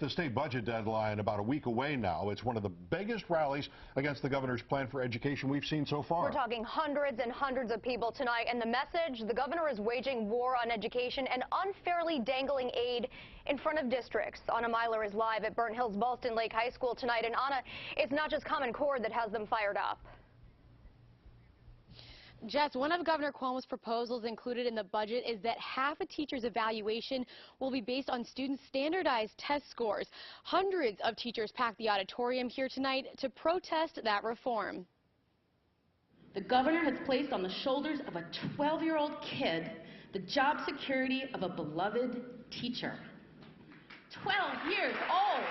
the state budget deadline about a week away now, it's one of the biggest rallies against the governor's plan for education we've seen so far. We're talking hundreds and hundreds of people tonight, and the message: the governor is waging war on education and unfairly dangling aid in front of districts. Anna Meiler is live at Hills-Ballston Lake High School tonight, and Anna, it's not just Common Core that has them fired up. Jess, one of Governor Cuomo's proposals included in the budget is that half a teacher's evaluation will be based on students' standardized test scores. Hundreds of teachers packed the auditorium here tonight to protest that reform. The governor has placed on the shoulders of a 12-year-old kid the job security of a beloved teacher. 12 years old!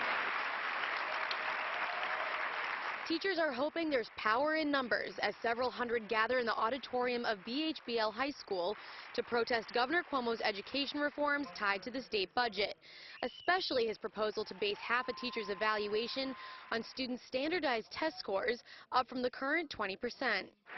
Teachers are hoping there's power in numbers as several hundred gather in the auditorium of BHBL High School to protest Governor Cuomo's education reforms tied to the state budget, especially his proposal to base half a teacher's evaluation on students' standardized test scores, up from the current 20%.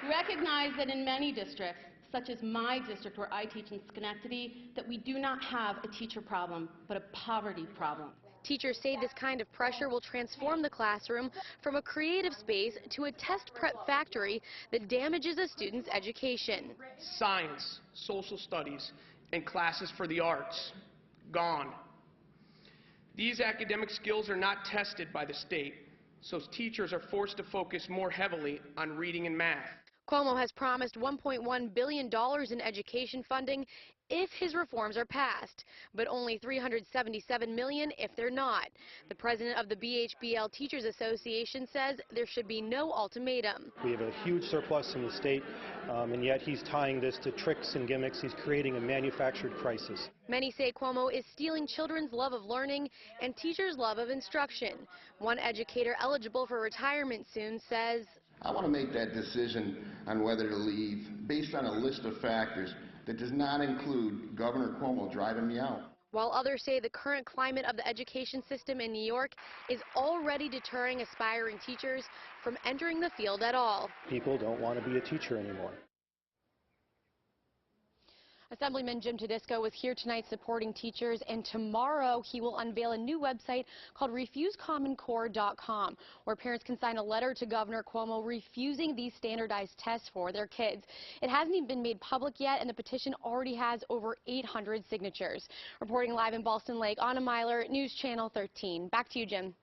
We recognize that in many districts, such as my district where I teach in Schenectady, that we do not have a teacher problem, but a poverty problem. Teachers say this kind of pressure will transform the classroom from a creative space to a test prep factory that damages a student's education. Science, social studies, and classes for the arts, gone. These academic skills are not tested by the state, so teachers are forced to focus more heavily on reading and math. Cuomo has promised $1.1 billion in education funding if his reforms are passed, but only $377 million if they're not. The president of the BHBL Teachers Association says there should be no ultimatum. We have a huge surplus in the state, and yet he's tying this to tricks and gimmicks. He's creating a manufactured crisis. Many say Cuomo is stealing children's love of learning and teachers' love of instruction. One educator eligible for retirement soon says, I want to make that decision on whether to leave based on a list of factors that does not include Governor Cuomo driving me out. While others say the current climate of the education system in New York is already deterring aspiring teachers from entering the field at all. People don't want to be a teacher anymore. Assemblyman Jim Tedisco was here tonight supporting teachers, and tomorrow he will unveil a new website called refusecommoncore.com, where parents can sign a letter to Governor Cuomo refusing these standardized tests for their kids. It hasn't even been made public yet, and the petition already has over 800 signatures. Reporting live in Ballston Lake, Anna Meiler, News Channel 13. Back to you, Jim.